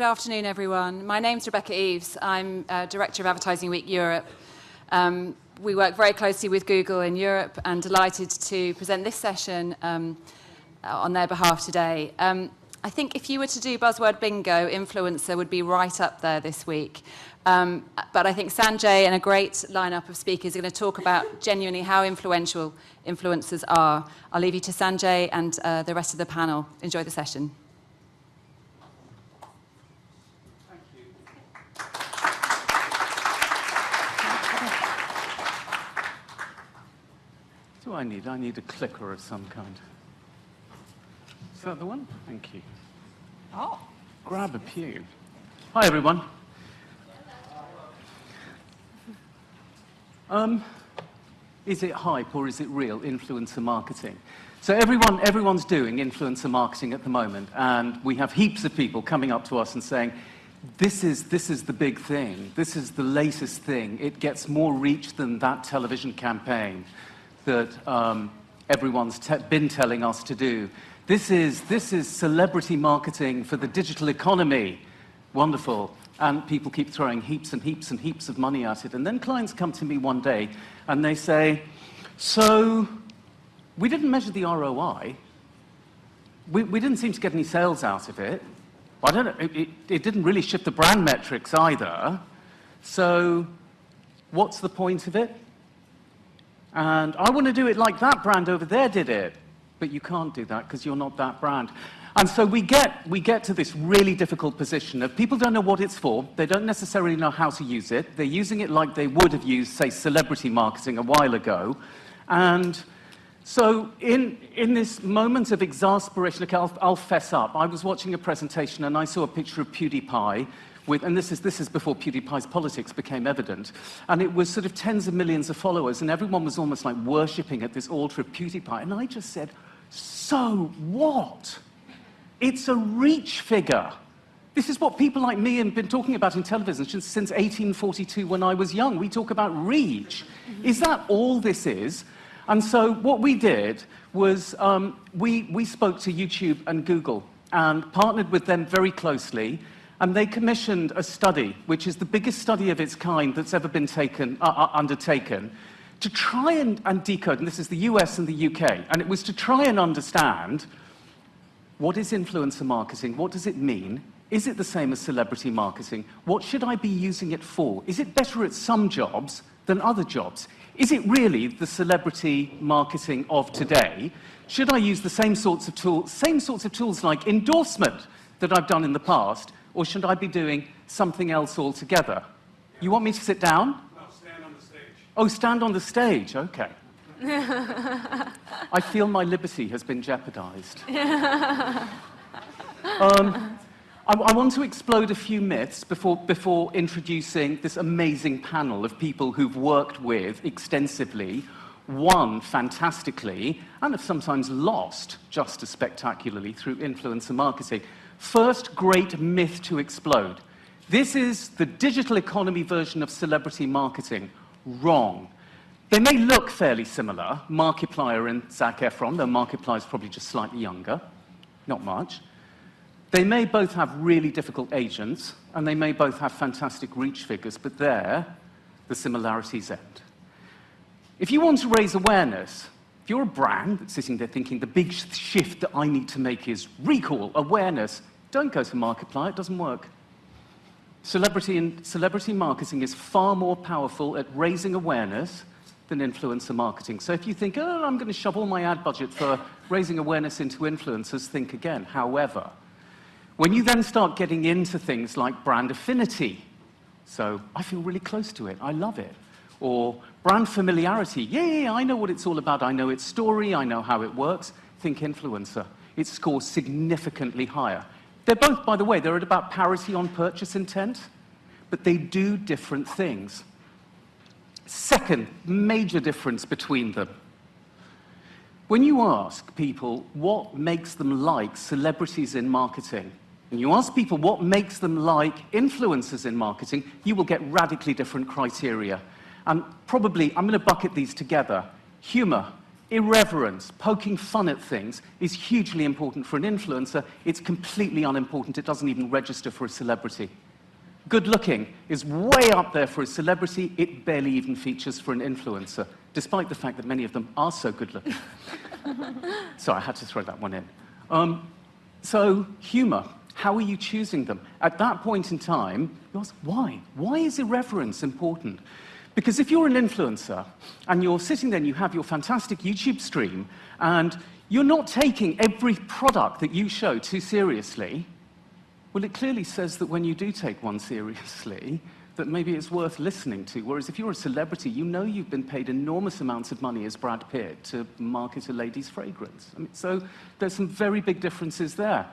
afternoon, everyone. My name's Rebecca Eves. I'm Director of Advertising Week Europe. We work very closely with Google in Europe and delighted to present this session on their behalf today. I think if you were to do buzzword bingo, influencer would be right up there this week. But I think Sanjay and a great lineup of speakers are going to talk about genuinely how influential influencers are. I'll leave you to Sanjay and the rest of the panel. Enjoy the session. What do I need? I need a clicker of some kind. Is that the one? Thank you. Oh. Grab a pew. Hi, everyone. Is it hype or is it real influencer marketing? So everyone's doing influencer marketing at the moment, and we have heaps of people coming up to us and saying, this is the big thing. This is the latest thing. It gets more reach than that television campaign that everyone's been telling us to do. This is celebrity marketing for the digital economy. Wonderful. And people keep throwing heaps and heaps and heaps of money at it. And then clients come to me one day and they say, so we didn't measure the ROI. We didn't seem to get any sales out of it. I don't know, it didn't really shift the brand metrics either. So what's the point of it? And I want to do it like that brand over there did it. But you can't do that because you're not that brand. And so we get to this really difficult position of people don't know what it's for. They don't necessarily know how to use it. They're using it like they would have used, say, celebrity marketing a while ago. And so in this moment of exasperation, okay, I'll fess up. I was watching a presentation and I saw a picture of PewDiePie and this is before PewDiePie's politics became evident, and it was sort of tens of millions of followers, and everyone was almost like worshipping at this altar of PewDiePie, and I just said, so what? It's a reach figure. This is what people like me have been talking about in television since 1842 when I was young. We talk about reach. Is that all this is? And so what we did was we spoke to YouTube and Google and partnered with them very closely. And they commissioned a study, which is the biggest study of its kind that's ever been undertaken, to try and decode, and this is the US and the UK, and it was to try and understand what is influencer marketing, what does it mean, is it the same as celebrity marketing, what should I be using it for, is it better at some jobs than other jobs, is it really the celebrity marketing of today, should I use the same sorts of tools like endorsement that I've done in the past, or should I be doing something else altogether? You want me to sit down? No, stand on the stage. Oh, stand on the stage, okay. I feel my liberty has been jeopardized. I want to explode a few myths before introducing this amazing panel of people who've worked with extensively, won fantastically, and have sometimes lost just as spectacularly through influencer marketing. First great myth to explode. This is the digital economy version of celebrity marketing. Wrong. They may look fairly similar, Markiplier and Zac Efron, though Markiplier's probably just slightly younger, not much. They may both have really difficult agents, and they may both have fantastic reach figures, but there, the similarities end. If you want to raise awareness, if you're a brand that's sitting there thinking the big shift that I need to make is recall, awareness, don't go to Markiplier, it doesn't work. Celebrity marketing is far more powerful at raising awareness than influencer marketing. So if you think, oh, I'm going to shove all my ad budget for raising awareness into influencers, think again. However, when you then start getting into things like brand affinity, so I feel really close to it, I love it, or brand familiarity, yeah, I know what it's all about, I know its story, I know how it works, think influencer. It scores significantly higher. They're both, by the way, they're at about parity on purchase intent, but they do different things. Second major difference between them. When you ask people what makes them like celebrities in marketing, and you ask people what makes them like influencers in marketing, you will get radically different criteria. And probably, I'm going to bucket these together. Humor. Irreverence, poking fun at things, is hugely important for an influencer. It's completely unimportant. It doesn't even register for a celebrity. Good looking is way up there for a celebrity. It barely even features for an influencer, despite the fact that many of them are so good looking. Sorry, I had to throw that one in. So, humor. How are you choosing them? At that point in time, you ask, why? Why is irreverence important? Because if you're an influencer and you're sitting there and you have your fantastic YouTube stream and you're not taking every product that you show too seriously, well, it clearly says that when you do take one seriously, that maybe it's worth listening to. Whereas if you're a celebrity, you know you've been paid enormous amounts of money as Brad Pitt to market a lady's fragrance. I mean, so there's some very big differences there.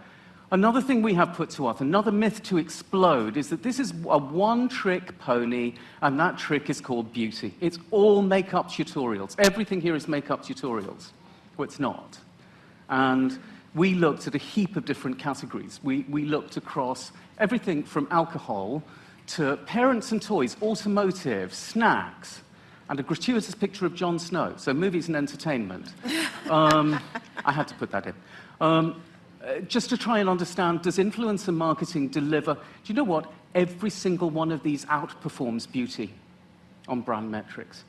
Another thing we have put to us, another myth to explode, is that this is a one-trick pony, and that trick is called beauty. It's all makeup tutorials. Everything here is makeup tutorials. Well, it's not. And we looked at a heap of different categories. We looked across everything from alcohol to parents and toys, automotive, snacks, and a gratuitous picture of Jon Snow. So movies and entertainment. I had to put that in. Just to try and understand, does influencer marketing deliver? Do you know what? Every single one of these outperforms beauty on brand metrics.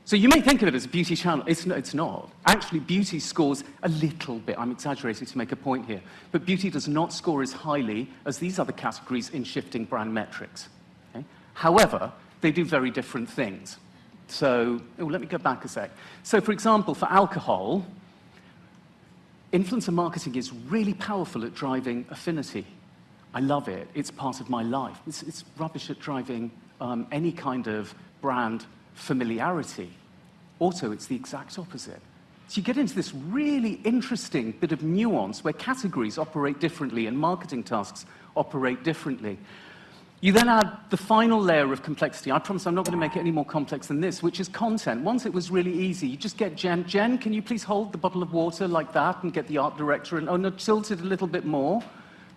So you may think of it as a beauty channel. It's not. Actually, beauty scores a little bit. I'm exaggerating to make a point here. But beauty does not score as highly as these other categories in shifting brand metrics. Okay? However, they do very different things. So let me go back a sec. So for example, for alcohol, influencer marketing is really powerful at driving affinity. I love it. It's part of my life. It's rubbish at driving any kind of brand familiarity. Auto, it's the exact opposite. So you get into this really interesting bit of nuance where categories operate differently and marketing tasks operate differently. You then add the final layer of complexity. I promise I'm not going to make it any more complex than this, which is content. Once it was really easy, you just get Jen. Jen, can you please hold the bottle of water like that and get the art director and, oh no, tilt it a little bit more.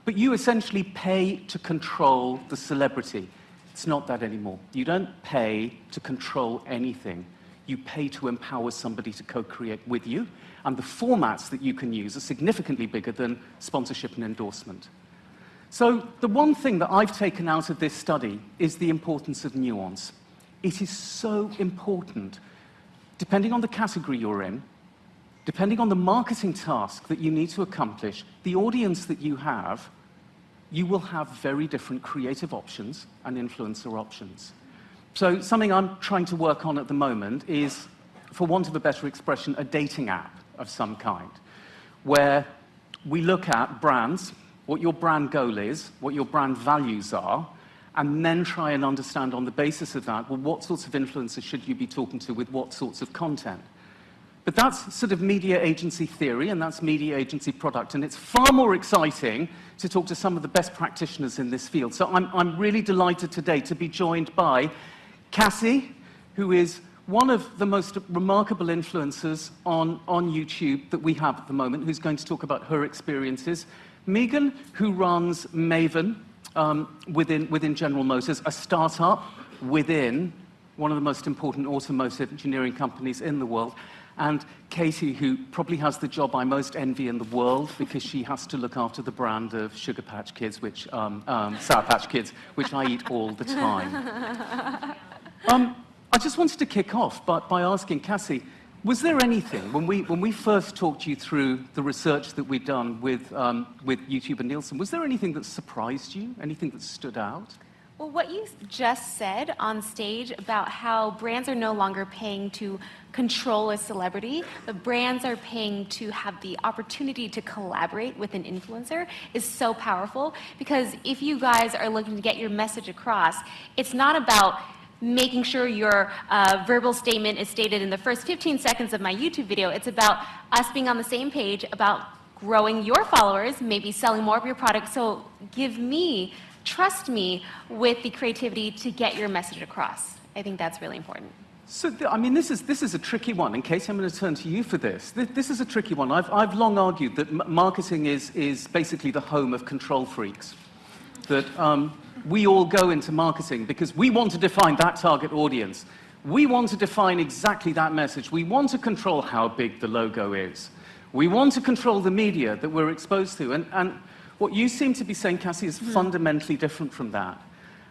But you essentially pay to control the celebrity. It's not that anymore. You don't pay to control anything. You pay to empower somebody to co-create with you. And the formats that you can use are significantly bigger than sponsorship and endorsement. So the one thing that I've taken out of this study is the importance of nuance. It is so important. Depending on the category you're in, depending on the marketing task that you need to accomplish, the audience that you will have very different creative options and influencer options. So something I'm trying to work on at the moment is, for want of a better expression, a dating app of some kind, where we look at brands, what your brand goal is, what your brand values are, and then try and understand on the basis of that, well, what sorts of influencers should you be talking to with what sorts of content? But that's sort of media agency theory, and that's media agency product, and it's far more exciting to talk to some of the best practitioners in this field. So I'm really delighted today to be joined by Cassey, who is one of the most remarkable influencers on YouTube that we have at the moment, who's going to talk about her experiences. Megan, who runs Maven within General Motors, a startup within one of the most important automotive engineering companies in the world. And Katie, who probably has the job I most envy in the world because she has to look after the brand of Sugar Patch Kids, which Sour Patch Kids, which I eat all the time. I just wanted to kick off by asking Cassey, was there anything, when we first talked you through the research that we'd done with YouTube and Nielsen, was there anything that surprised you, anything that stood out? Well, what you just said on stage about how brands are no longer paying to control a celebrity, the brands are paying to have the opportunity to collaborate with an influencer is so powerful, because if you guys are looking to get your message across, it's not about making sure your verbal statement is stated in the first 15 seconds of my YouTube video. It's about us being on the same page about growing your followers, maybe selling more of your product. So trust me with the creativity to get your message across. I think that's really important. So, I mean, this is a tricky one. In case I'm going to turn to you for this. This is a tricky one. I've long argued that marketing is basically the home of control freaks. That we all go into marketing because we want to define that target audience. We want to define exactly that message. We want to control how big the logo is. We want to control the media that we're exposed to. And what you seem to be saying, Cassey, is fundamentally different from that.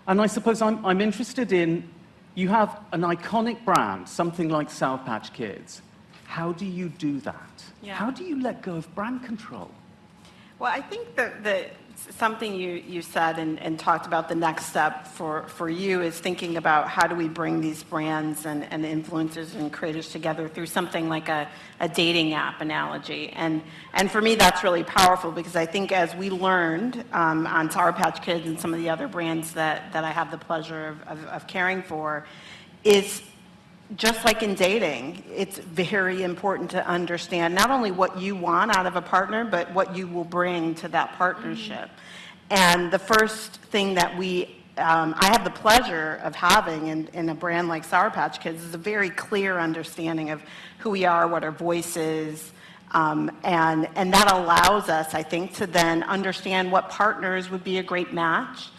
And I suppose I'm interested in, you have an iconic brand, something like Sour Patch Kids. How do you do that? Yeah. How do you let go of brand control? Well, I think that something you said and talked about, the next step for you is thinking about how do we bring these brands and influencers and creators together through something like a dating app analogy. And for me, that's really powerful because I think as we learned on Sour Patch Kids and some of the other brands that I have the pleasure of caring for, is just like in dating, it's very important to understand not only what you want out of a partner, but what you will bring to that partnership. And the first thing that I have the pleasure of having in a brand like Sour Patch Kids is a very clear understanding of who we are, what our voice is, and that allows us, I think, to then understand what partners would be a great match.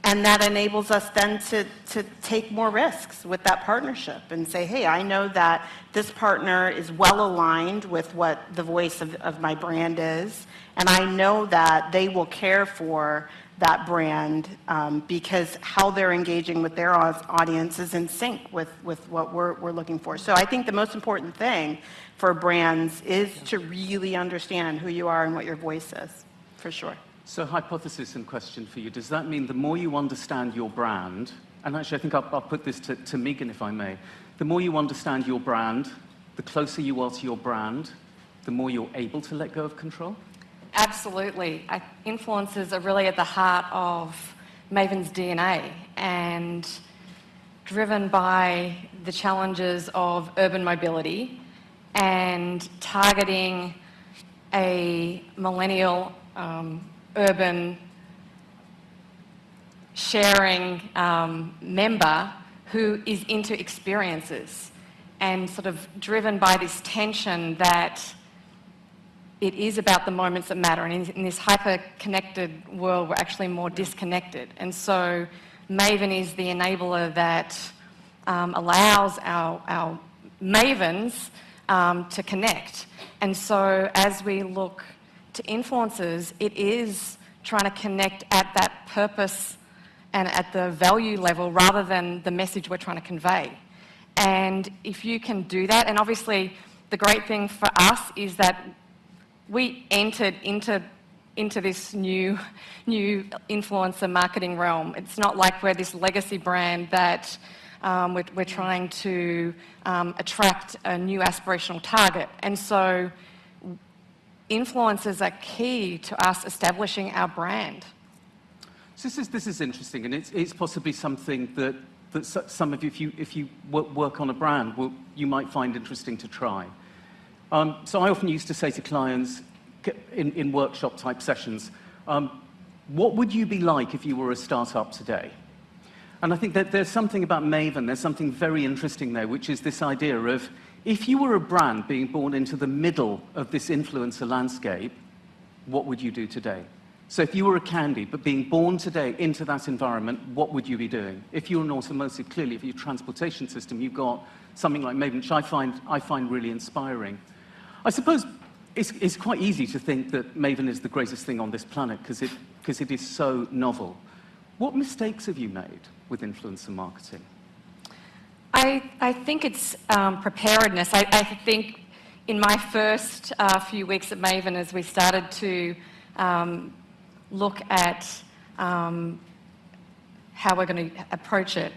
And that enables us then to take more risks with that partnership and say, hey, I know that this partner is well aligned with what the voice of my brand is, and I know that they will care for that brand because how they're engaging with their audience is in sync with what we're looking for. So I think the most important thing for brands is to really understand who you are and what your voice is, for sure. So hypothesis and question for you. Does that mean the more you understand your brand, and actually I think I'll put this to Megan if I may, the more you understand your brand, the closer you are to your brand, the more you're able to let go of control? Absolutely. Influencers are really at the heart of Maven's DNA and driven by the challenges of urban mobility and targeting a millennial urban sharing member who is into experiences and sort of driven by this tension that it is about the moments that matter. And in this hyper-connected world, we're actually more disconnected. And so Maven is the enabler that allows our Mavens to connect. And so as we look to influencers, it is trying to connect at that purpose and at the value level rather than the message we're trying to convey. And if you can do that, and obviously the great thing for us is that we entered into this new influencer marketing realm. It's not like we're this legacy brand that we're trying to attract a new aspirational target. And so influencers are key to us establishing our brand. So this is interesting, and it's possibly something that some of you, if you work on a brand, you might find interesting to try. So I often used to say to clients in workshop-type sessions, what would you be like if you were a startup today? And I think that there's something about Maven, there's something very interesting there, which is this idea of, if you were a brand being born into the middle of this influencer landscape, what would you do today? So if you were a candy, but being born today into that environment, what would you be doing? If you're an automotive, clearly, if you're a transportation system, you've got something like Maven, which I find really inspiring. I suppose it's quite easy to think that Maven is the greatest thing on this planet because it is so novel. What mistakes have you made with influencer marketing? I think it's preparedness. I think in my first few weeks at Maven, as we started to look at how we're going to approach it,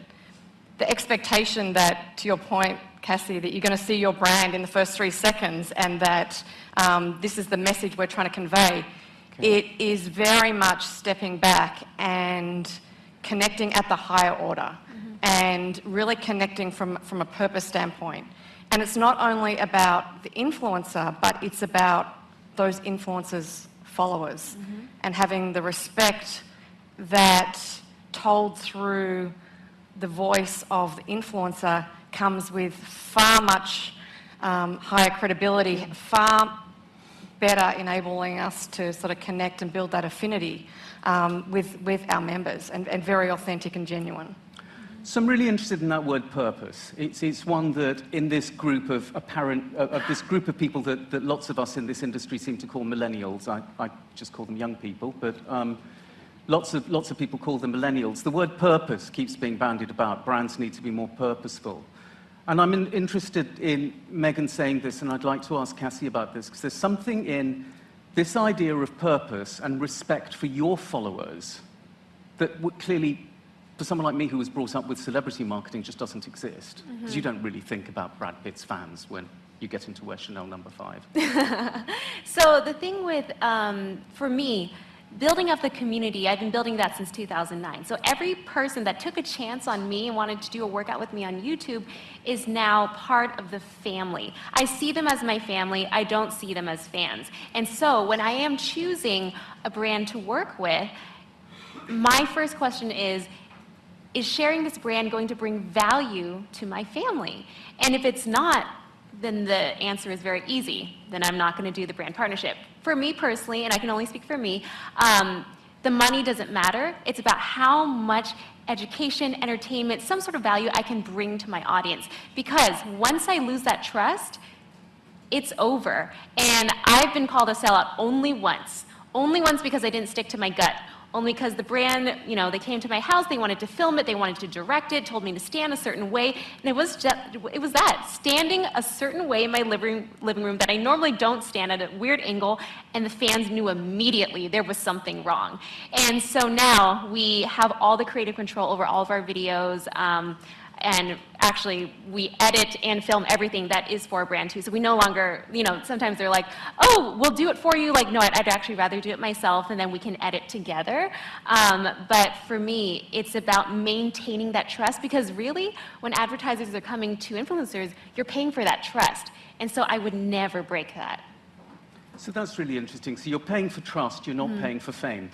the expectation that, to your point, Cassey, that you're going to see your brand in the first 3 seconds and that this is the message we're trying to convey, it is very much stepping back and connecting at the higher order. And really connecting from a purpose standpoint. And it's not only about the influencer, but it's about those influencers' followers and having the respect that told through the voice of the influencer comes with far much higher credibility, far better enabling us to sort of connect and build that affinity with our members and very authentic and genuine. So I'm really interested in that word purpose. It's one that in this group of this group of people that lots of us in this industry seem to call millennials. I just call them young people, but lots of people call them millennials. The word purpose keeps being bandied about. Brands need to be more purposeful. And I'm interested in Megan saying this, and I'd like to ask Cassey about this, because there's something in this idea of purpose and respect for your followers that would clearly, for someone like me who was brought up with celebrity marketing, just doesn't exist. Because you don't really think about Brad Pitt's fans when you get into wear Chanel No. 5. So the thing with, for me, building up the community, I've been building that since 2009. So every person that took a chance on me and wanted to do a workout with me on YouTube is now part of the family. I see them as my family. I don't see them as fans. And so when I am choosing a brand to work with, my first question is sharing this brand going to bring value to my family? And if it's not, then the answer is very easy. Then I'm not going to do the brand partnership. For me personally, and I can only speak for me, the money doesn't matter. It's about how much education, entertainment, some sort of value I can bring to my audience. Because once I lose that trust, it's over. And I've been called a sellout only once. Only once because I didn't stick to my gut. Only because the brand, you know, they came to my house, they wanted to film it, they wanted to direct it, told me to stand a certain way, and it was that, standing a certain way in my living room that I normally don't stand at a weird angle, and the fans knew immediately there was something wrong. And so now we have all the creative control over all of our videos, and actually, we edit and film everything that is for a brand too. So we no longer, you know, sometimes they're like, oh, we'll do it for you. Like, no, I'd actually rather do it myself, and then we can edit together. But for me, it's about maintaining that trust, because really, when advertisers are coming to influencers, you're paying for that trust. And so I would never break that. So that's really interesting. So you're paying for trust, you're not paying for fame.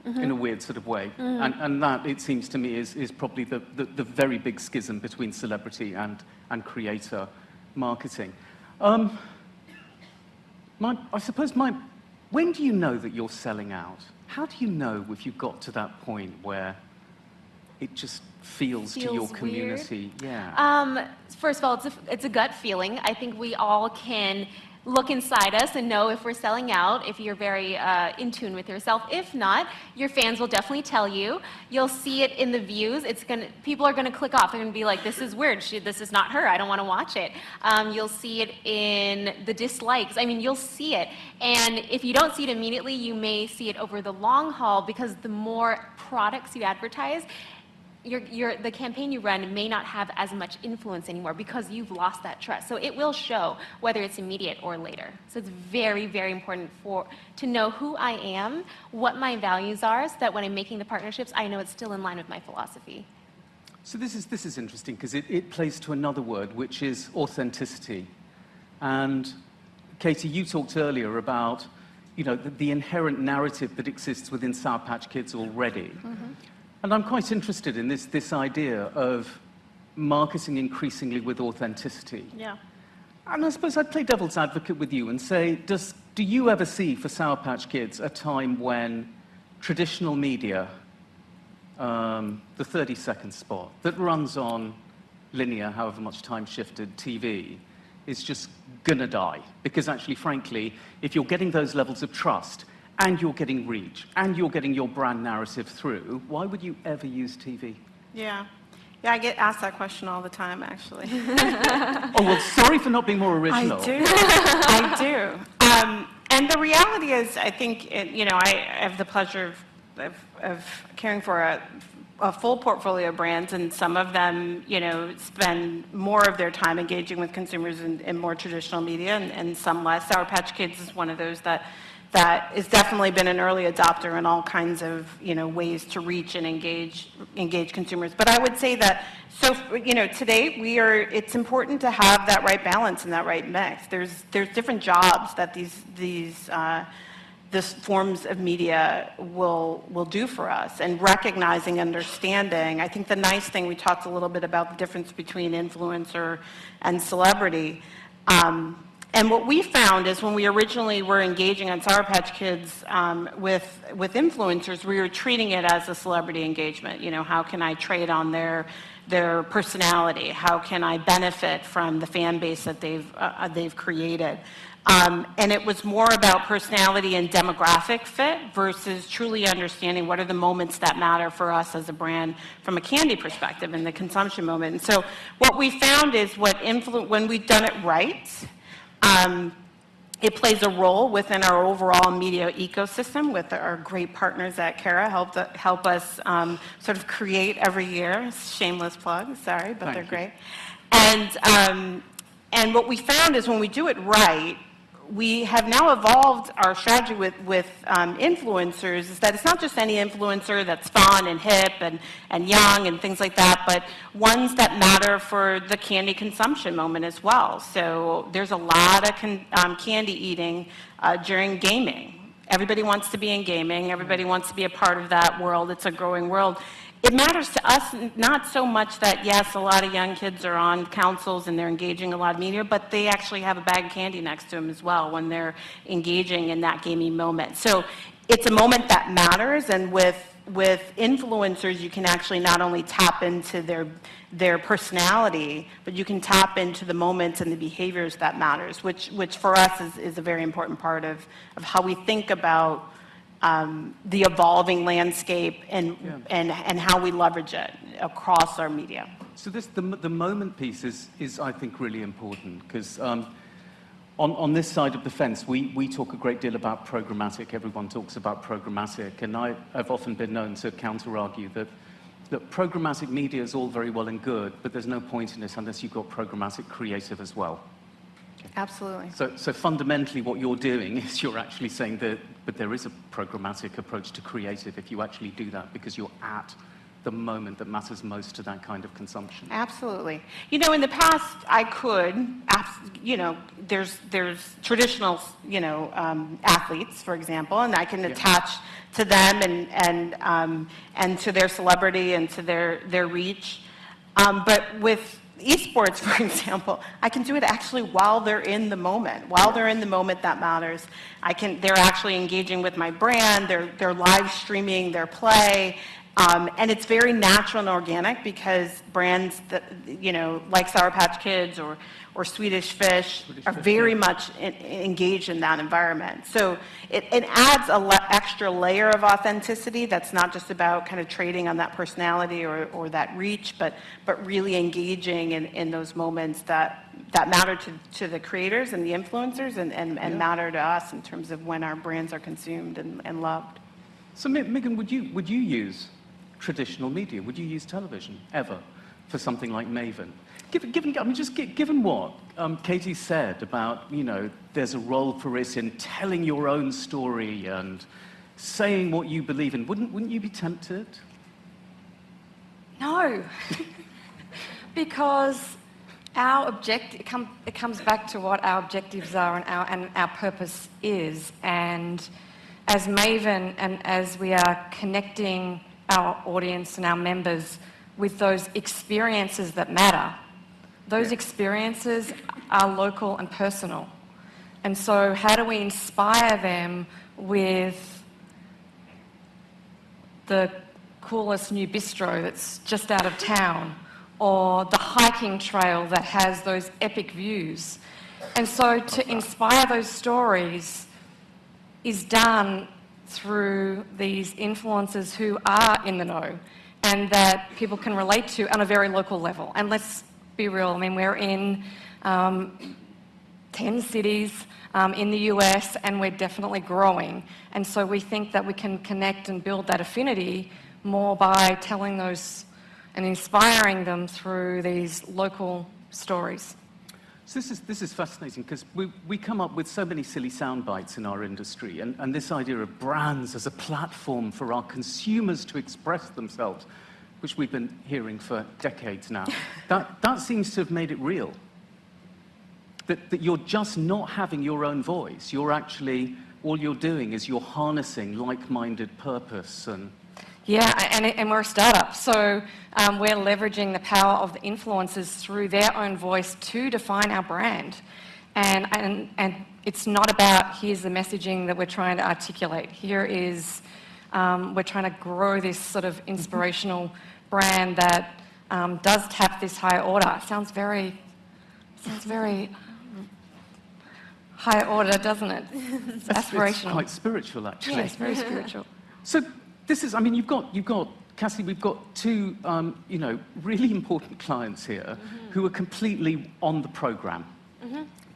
In a weird sort of way. And that, it seems to me, is probably the very big schism between celebrity and creator marketing. I suppose when do you know that you're selling out? How do you know if you've got to that point where it just feels to your community? Weird. Yeah. First of all, it's a gut feeling. I think we all can look inside us and know if we're selling out, if you're very in tune with yourself. If not, your fans will definitely tell you. You'll see it in the views. People are going to click off. They're going to be like, this is weird. This is not her. I don't want to watch it. You'll see it in the dislikes. I mean, you'll see it. And if you don't see it immediately, you may see it over the long haul, because the more products you advertise, the campaign you run may not have as much influence anymore, because you've lost that trust. So it will show whether it's immediate or later. So it's very, very important to know who I am, what my values are, so that when I'm making the partnerships, I know it's still in line with my philosophy. So this is interesting, because it plays to another word, which is authenticity. And Katie, you talked earlier about, you know, the inherent narrative that exists within Sour Patch Kids already. And I'm quite interested in this idea of marketing increasingly with authenticity. Yeah. And I suppose I'd play devil's advocate with you and say, do you ever see for Sour Patch Kids a time when traditional media, the 30-second spot that runs on linear, however much time-shifted TV, is just gonna die? Because actually, frankly, if you're getting those levels of trust, and you're getting reach, and you're getting your brand narrative through, why would you ever use TV? Yeah. Yeah, I get asked that question all the time, actually. Oh, well, sorry for not being more original. I do. And the reality is, I think, you know, I have the pleasure of caring for a full portfolio of brands, and some of them, you know, spend more of their time engaging with consumers in more traditional media, and some less. Sour Patch Kids is one of those that has definitely been an early adopter in all kinds of, you know, ways to reach and engage consumers. But I would say that, so, you know, today it's important to have that right balance and that right mix. There's different jobs that these forms of media will do for us, and recognizing, understanding. I think the nice thing, we talked a little bit about the difference between influencer and celebrity. And what we found is when we originally were engaging on Sour Patch Kids with influencers, we were treating it as a celebrity engagement. You know, how can I trade on their personality? How can I benefit from the fan base that they've created? And it was more about personality and demographic fit versus truly understanding what are the moments that matter for us as a brand from a candy perspective in the consumption moment. And so what we found is when we've done it right, it plays a role within our overall media ecosystem with our great partners at Carat help us sort of create every year. Shameless plug, sorry, but they're great. And what we found is when we do it right, we have now evolved our strategy with influencers is that it's not just any influencer that's fun and hip and young and things like that, but ones that matter for the candy consumption moment as well. So there's a lot of candy eating during gaming. Everybody wants to be in gaming. Everybody wants to be a part of that world. It's a growing world. It matters to us not so much that, yes, a lot of young kids are on councils and they're engaging a lot of media, but they actually have a bag of candy next to them as well when they're engaging in that gaming moment. So it's a moment that matters, and with influencers, you can actually not only tap into their personality, but you can tap into the moments and the behaviors that matters, which for us is a very important part of how we think about the evolving landscape and how we leverage it across our media. So the moment piece is I think really important because on this side of the fence we talk a great deal about programmatic. Everyone talks about programmatic, and I've often been known to counter-argue that programmatic media is all very well and good, but there's no point in it unless you've got programmatic creative as well. Absolutely. So fundamentally what you're doing is you're actually saying that but there is a programmatic approach to creative if you actually do that because you're at the moment that matters most to that kind of consumption. Absolutely. You know, in the past, I could, you know, there's traditional, you know, athletes, for example, and I can attach to them and to their celebrity and to their reach. But with esports, for example, I can do it actually while they're in the moment. While they're in the moment that matters, they're actually engaging with my brand, they're live streaming their play, and it's very natural and organic because brands that, you know, like Sour Patch Kids or Swedish Fish are very much engaged in that environment. So it adds an extra layer of authenticity that's not just about kind of trading on that personality or that reach, but really engaging in those moments that matter to the creators and the influencers and matter to us in terms of when our brands are consumed and loved. So Megan, would you use traditional media? Would you use television ever for something like Maven? Given what Katie said about, you know, there's a role for it in telling your own story and saying what you believe in, wouldn't you be tempted? No, because our objective, it comes back to what our objectives are and our purpose is. And as Maven and as we are connecting our audience and our members with those experiences that matter, those experiences are local and personal. And so how do we inspire them with the coolest new bistro that's just out of town, or the hiking trail that has those epic views? And so to inspire those stories is done through these influencers who are in the know and that people can relate to on a very local level. And let's be real, I mean, we're in 10 cities in the US, and we're definitely growing. And so we think that we can connect and build that affinity more by telling those and inspiring them through these local stories. So this is fascinating because we come up with so many silly sound bites in our industry, and this idea of brands as a platform for our consumers to express themselves, which we've been hearing for decades now, that seems to have made it real. That you're just not having your own voice. You're actually, all you're doing is you're harnessing like-minded purpose and... Yeah, and we're a startup, so we're leveraging the power of the influencers through their own voice to define our brand. And it's not about, here's the messaging that we're trying to articulate. Here is, we're trying to grow this sort of inspirational brand that does tap this higher order. Sounds very high order, doesn't it? It's aspirational. It's quite spiritual, actually. Yeah, it's very spiritual. So this is, I mean, you've got, Cassey, we've got two, really important clients here who are completely on the program.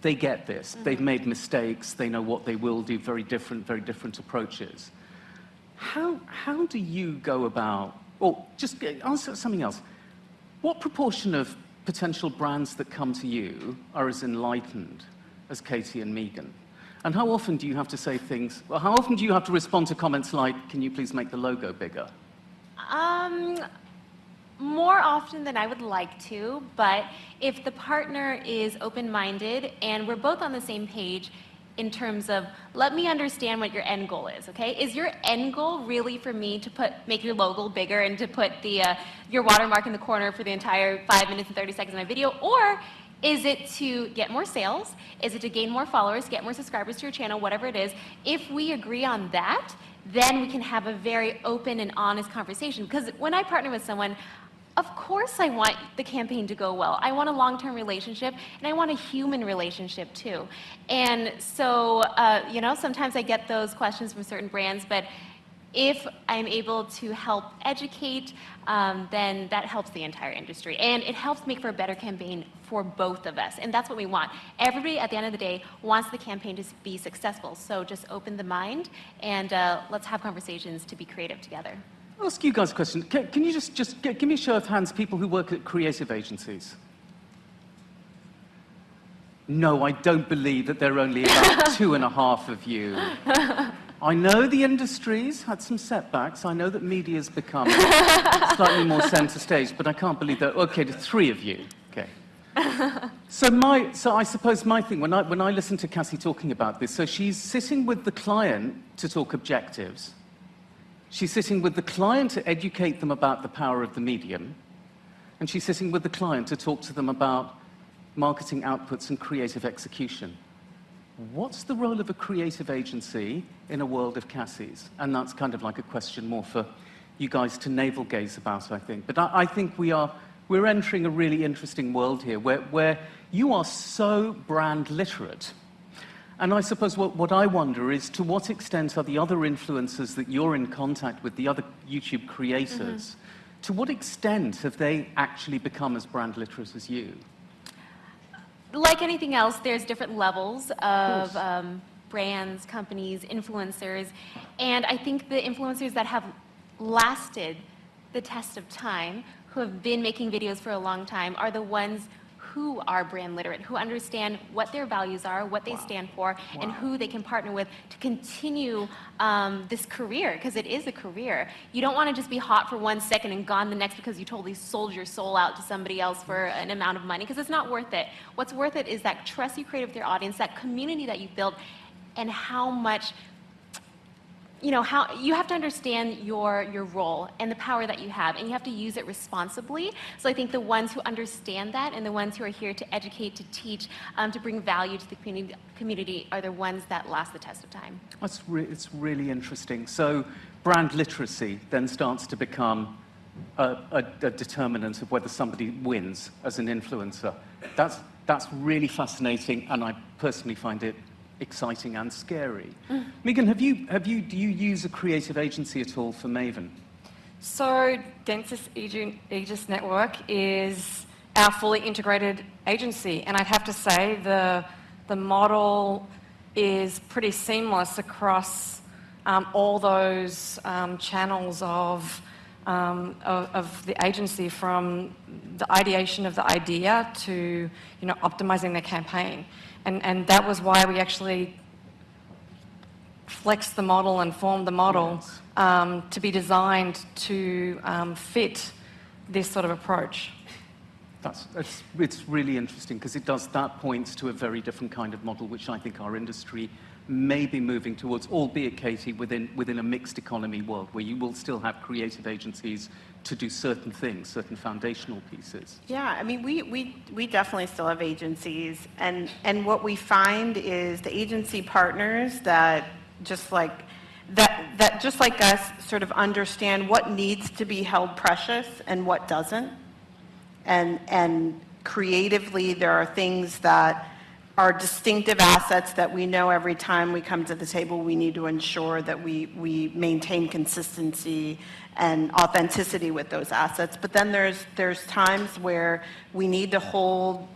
They get this. They've made mistakes. They know what they will do. Very different approaches. How do you go about, or just answer something else. What proportion of potential brands that come to you are as enlightened as Katie and Megan? And how often do you have to say things, well, how often do you have to respond to comments like, can you please make the logo bigger? More often than I would like to, but if the partner is open-minded and we're both on the same page in terms of, let me understand what your end goal is, okay? Is your end goal really for me to make your logo bigger and to put your watermark in the corner for the entire 5 minutes and 30 seconds of my video, or is it to get more sales? Is it to gain more followers, get more subscribers to your channel, whatever it is? If we agree on that, then we can have a very open and honest conversation. Because when I partner with someone, of course I want the campaign to go well. I want a long-term relationship, and I want a human relationship too. And so, sometimes I get those questions from certain brands, but if I'm able to help educate, then that helps the entire industry. And it helps make for a better campaign for both of us. And that's what we want. Everybody, at the end of the day, wants the campaign to be successful. So just open the mind, and let's have conversations to be creative together. I'll ask you guys a question. Can you just give me a show of hands, people who work at creative agencies? No, I don't believe that there are only about 2.5 of you. I know the industry's had some setbacks. I know that media's become slightly more center stage, but I can't believe that. Okay, the 3 of you. Okay. So I suppose my thing, when I listen to Cassey talking about this, so she's sitting with the client to talk objectives. She's sitting with the client to educate them about the power of the medium, and she's sitting with the client to talk to them about marketing outputs and creative execution. What's the role of a creative agency in a world of Cassey's? And that's kind of like a question more for you guys to navel gaze about, I think. But I think we're entering a really interesting world here where you are so brand literate. And I suppose what I wonder is, to what extent are the other influencers that you're in contact with, the other YouTube creators, to what extent have they actually become as brand literate as you? Like anything else, there's different levels of brands, companies, influencers. And I think the influencers that have lasted the test of time, who have been making videos for a long time, are the ones who are brand literate, who understand what their values are, what they stand for, and who they can partner with to continue this career, because it is a career. You don't want to just be hot for 1 second and gone the next because you totally sold your soul out to somebody else for an amount of money, because it's not worth it. What's worth it is that trust you create with your audience, that community that you've built, and how much, how you have to understand your role and the power that you have, and you have to use it responsibly. So I think the ones who understand that, and the ones who are here to educate, to teach, to bring value to the community are the ones that last the test of time. It's really interesting. So brand literacy then starts to become a determinant of whether somebody wins as an influencer. That's really fascinating, and I personally find it exciting and scary. Megan, do you use a creative agency at all for Maven? So Dentist Aegis Network is our fully integrated agency, and I'd have to say the model is pretty seamless across all those channels of the agency, from the ideation of the idea to optimizing their campaign. And that was why we actually flexed the model and formed the model to be designed to fit this sort of approach. It's really interesting, because that points to a very different kind of model, which I think our industry may be moving towards, albeit, Katie, within a mixed economy world, where you will still have creative agencies to do certain things, certain foundational pieces. Yeah, I mean, we definitely still have agencies, and what we find is the agency partners that just like us sort of understand what needs to be held precious and what doesn't, and creatively there are things that are distinctive assets that we know every time we come to the table we need to ensure that we maintain consistency and authenticity with those assets. But then there's times where we need to hold,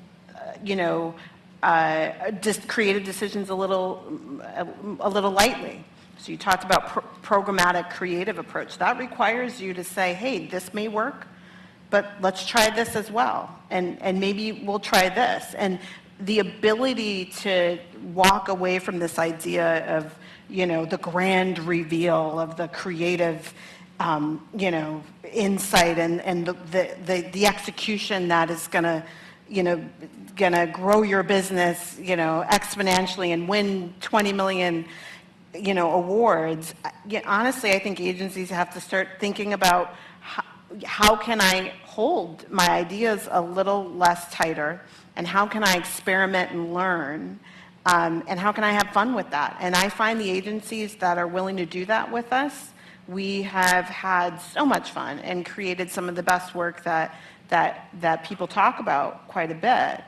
creative decisions a little lightly. So you talked about programmatic creative approach. That requires you to say, hey, this may work, but let's try this as well. And maybe we'll try this. And the ability to walk away from this idea of, the grand reveal of the creative, insight and the execution that is gonna grow your business, exponentially and win 20 million, awards. Honestly, I think agencies have to start thinking about how can I hold my ideas a little less tighter, and how can I experiment and learn, and how can I have fun with that? And I find the agencies that are willing to do that with us, we have had so much fun and created some of the best work that people talk about quite a bit.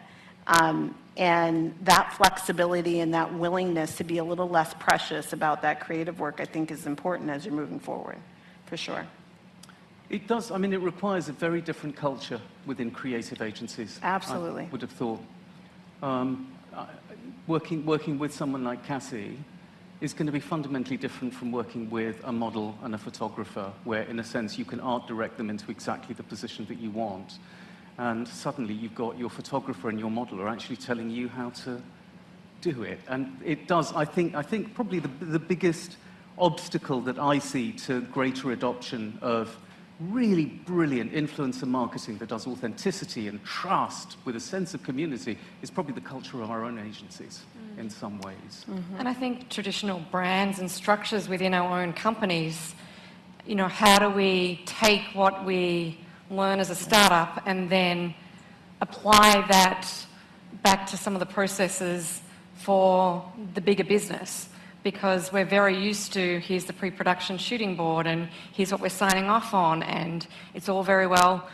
And that flexibility and that willingness to be a little less precious about that creative work, I think, is important as you're moving forward, for sure. It does. I mean, it requires a very different culture within creative agencies. Absolutely. I would have thought. Working with someone like Cassey is going to be fundamentally different from working with a model and a photographer, where, in a sense, you can art direct them into exactly the position that you want. And suddenly you've got your photographer and your model are actually telling you how to do it. And it does, I think probably the biggest obstacle that I see to greater adoption of really brilliant influencer marketing that does authenticity and trust with a sense of community is probably the culture of our own agencies in some ways. Mm-hmm. And I think traditional brands and structures within our own companies, how do we take what we learn as a startup and then apply that back to some of the processes for the bigger business? Because we're very used to, here's the pre-production shooting board and here's what we're signing off on, and it's all very well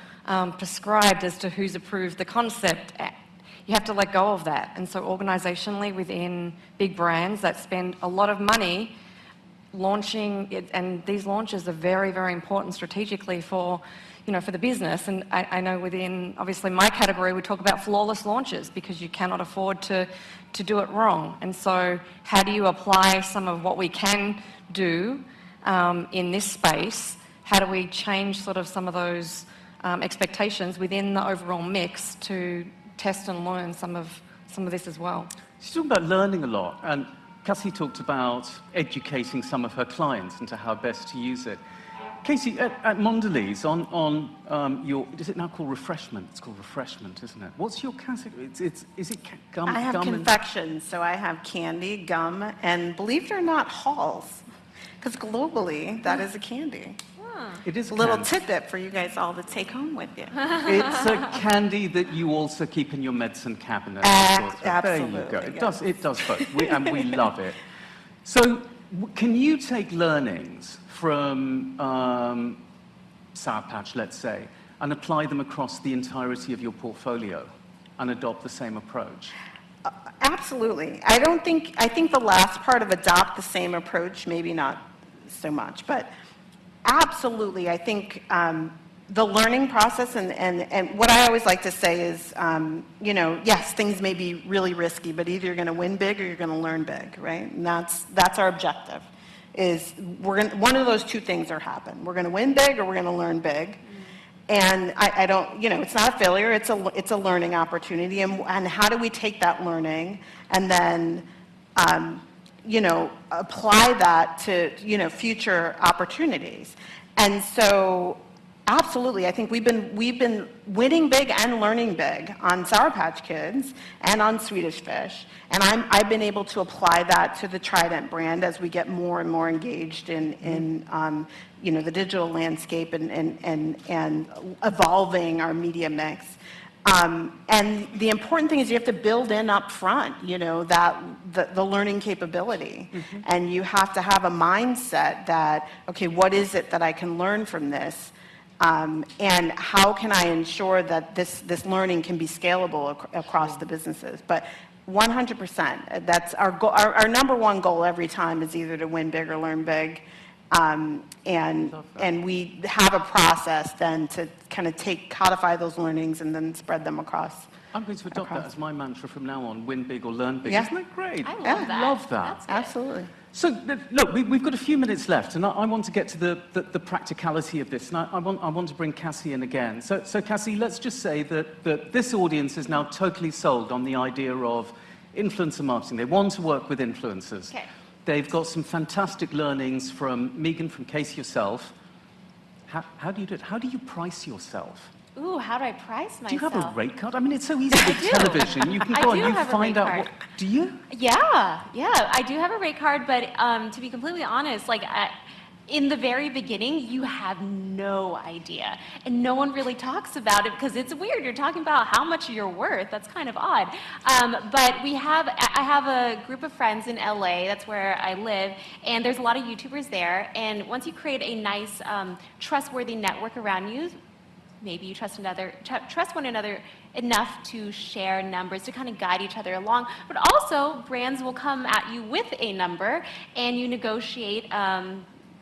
prescribed as to who's approved the concept. You have to let go of that. And so organisationally within big brands that spend a lot of money launching it, and these launches are very, very important strategically for the business. And I know within, obviously, my category, we talk about flawless launches because you cannot afford to do it wrong. And so how do you apply some of what we can do in this space? How do we change sort of some of those expectations within the overall mix to test and learn some of this as well? She's talking about learning a lot, and Cassey talked about educating some of her clients into how best to use it. Cassey, at Mondelez, on your, is it now called refreshment? It's called refreshment, isn't it? What's your category? Is it gum? I have gum confections, so I have candy, gum, and believe it or not, halls. Because globally, that is a candy. It is a little tidbit for you guys all to take home with you. It's a candy that you also keep in your medicine cabinet. Absolutely. There you go. Yes. It does both, and we love it. So can you take learnings from Sour Patch, let's say, and apply them across the entirety of your portfolio and adopt the same approach? Absolutely. I think the last part of adopt the same approach, maybe not so much, but absolutely. I think the learning process and what I always like to say is, yes, things may be really risky, but either you're going to win big or you're going to learn big, right? And that's our objective. Is one of those two things are happen. We're going to win big or we're going to learn big. And I don't, it's not a failure, it's a learning opportunity. And how do we take that learning and then, apply that to, future opportunities? And so Absolutely. I think we've been winning big and learning big on Sour Patch Kids and on Swedish Fish. And I've been able to apply that to the Trident brand as we get more and more engaged in the digital landscape and evolving our media mix. And the important thing is you have to build in up front, that the learning capability. And you have to have a mindset that, okay, what is it that I can learn from this? And how can I ensure that this learning can be scalable across the businesses? But 100%, that's our goal. Our number one goal every time is either to win big or learn big. And we have a process then to kind of codify those learnings and then spread them across. I'm going to adopt that as my mantra from now on, win big or learn big. Yeah. Isn't that great? I love that. Love that. Absolutely. So, look, we've got a few minutes left, and I want to get to the practicality of this, and I want to bring Cassey in again. So Cassey, let's just say that this audience is now totally sold on the idea of influencer marketing. They want to work with influencers. Okay. They've got some fantastic learnings from Megan, from Cassey yourself. How do you do it? How do you price yourself? Ooh, how do I price myself? Do you have a rate card? I mean, it's so easy with television. You can go and you find out what... Do you? Yeah, I do have a rate card, but to be completely honest, in the very beginning, you have no idea. And no one really talks about it because it's weird. You're talking about how much you're worth. That's kind of odd. But I have a group of friends in LA, that's where I live, and there's a lot of YouTubers there. And once you create a nice, trustworthy network around you, maybe you trust one another enough to share numbers, to kind of guide each other along. But also, brands will come at you with a number, and you negotiate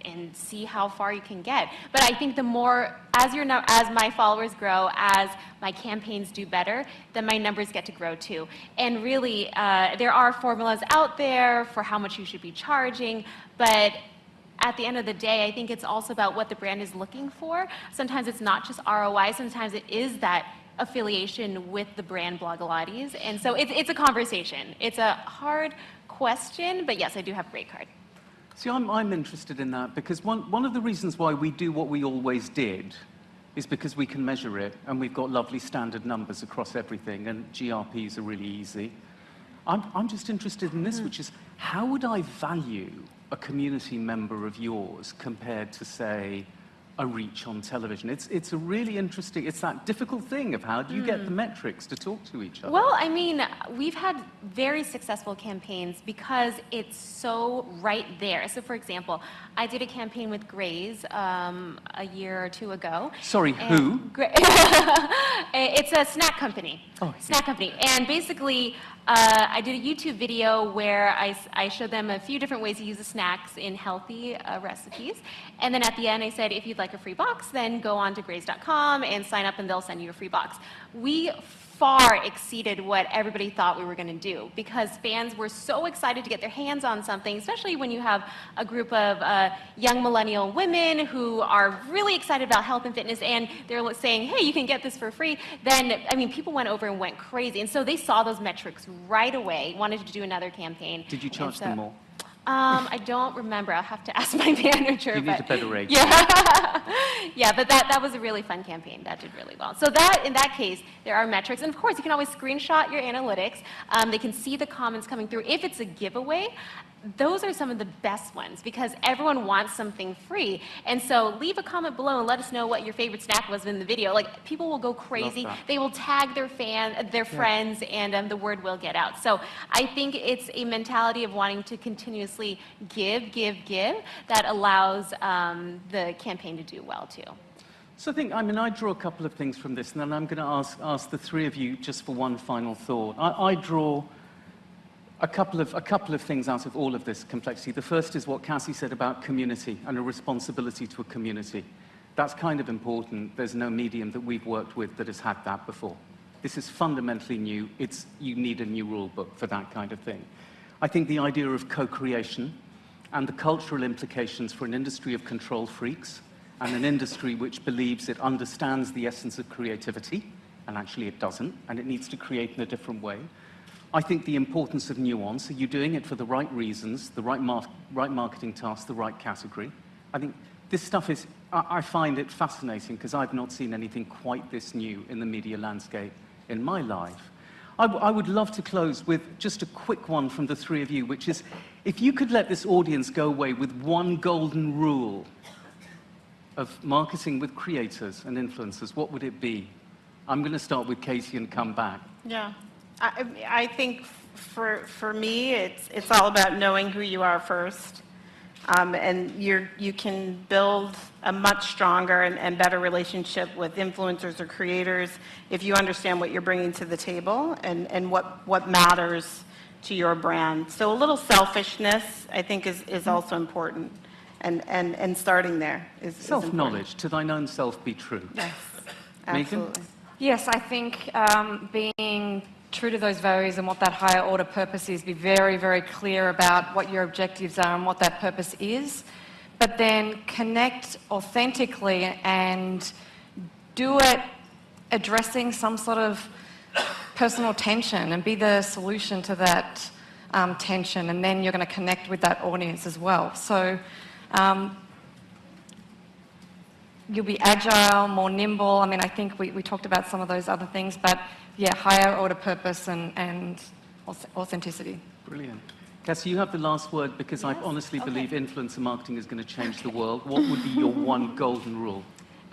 and see how far you can get. But I think the more, as my followers grow, as my campaigns do better, then my numbers get to grow too. And really, there are formulas out there for how much you should be charging, but at the end of the day, I think it's also about what the brand is looking for. Sometimes it's not just ROI, sometimes it is that affiliation with the brand Blogilates. And so it's a conversation. It's a hard question, but yes, I do have a rate card. See, I'm interested in that because one of the reasons why we do what we always did is because we can measure it and we've got lovely standard numbers across everything and GRPs are really easy. I'm just interested in this, which is how would I value a community member of yours compared to, say, a reach on television? It's a really interesting, it's that difficult thing of how do you get the metrics to talk to each other? Well, I mean, we've had very successful campaigns because it's so right there. So for example, I did a campaign with Graze a year or two ago. Sorry, who? It's a snack company. Oh, snack company. And basically, I did a YouTube video where I showed them a few different ways to use the snacks in healthy recipes. And then at the end, I said, if you'd like a free box, then go on to graze.com and sign up and they'll send you a free box. We far exceeded what everybody thought we were going to do because fans were so excited to get their hands on something, especially when you have a group of young millennial women who are really excited about health and fitness and they're saying, hey, you can get this for free. Then, I mean, people went over and went crazy. And so they saw those metrics right away, wanted to do another campaign. Did you charge them more? I don't remember. I'll have to ask my manager. You need a better rate. Yeah, yeah, but that was a really fun campaign. That did really well. So that, in that case, there are metrics. And of course, you can always screenshot your analytics. They can see the comments coming through. If it's a giveaway, those are some of the best ones because everyone wants something free. And so leave a comment below and let us know what your favorite snack was in the video. Like, people will go crazy. They will tag their friends, and the word will get out. So I think it's a mentality of wanting to continuously give that allows the campaign to do well too. So I draw a couple of things from this, and then I'm going to ask the three of you just for one final thought. I draw a couple of things out of all of this complexity. The first is what Cassey said about community and a responsibility to a community. That's kind of important. There's no medium that we've worked with that has had that before. This is fundamentally new. You need a new rule book for that kind of thing. I think the idea of co-creation and the cultural implications for an industry of control freaks and an industry which believes it understands the essence of creativity, and actually it doesn't, and it needs to create in a different way. I think the importance of nuance. Are you doing it for the right reasons, the right marketing task, the right category? I think this stuff is, I find it fascinating because I've not seen anything quite this new in the media landscape in my life. I would love to close with just a quick one from the three of you, which is, if you could let this audience go away with one golden rule of marketing with creators and influencers, what would it be? I'm going to start with Cassey and come back. Yeah, I think for me, it's all about knowing who you are first. And you can build a much stronger and better relationship with influencers or creators if you understand what you're bringing to the table and what matters to your brand. So a little selfishness, I think, is also important. And starting there is self-knowledge, to thine own self be true. Yes, Megan? absolutely. Yes, I think being true to those values and what that higher order purpose is, be very, very clear about what your objectives are and what that purpose is, but then connect authentically and do it addressing some sort of personal tension and be the solution to that tension, and then you're going to connect with that audience as well. So you'll be agile, more nimble. I mean, I think we talked about some of those other things, but yeah, higher order purpose and authenticity. Brilliant. Cassey, you have the last word because I honestly believe influencer marketing is going to change the world. What would be your one golden rule?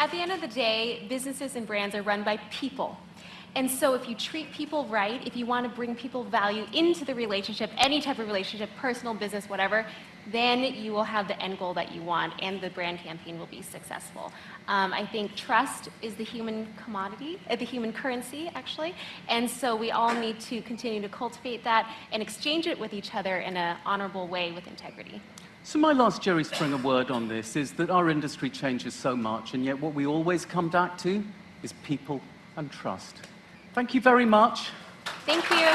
At the end of the day, businesses and brands are run by people. And so if you treat people right, if you want to bring people value into the relationship, any type of relationship, personal, business, whatever, then you will have the end goal that you want and the brand campaign will be successful. I think trust is the human commodity, the human currency, actually. And so we all need to continue to cultivate that and exchange it with each other in an honorable way with integrity. So my last Jerry Springer word on this is that our industry changes so much, and yet what we always come back to is people and trust. Thank you very much. Thank you.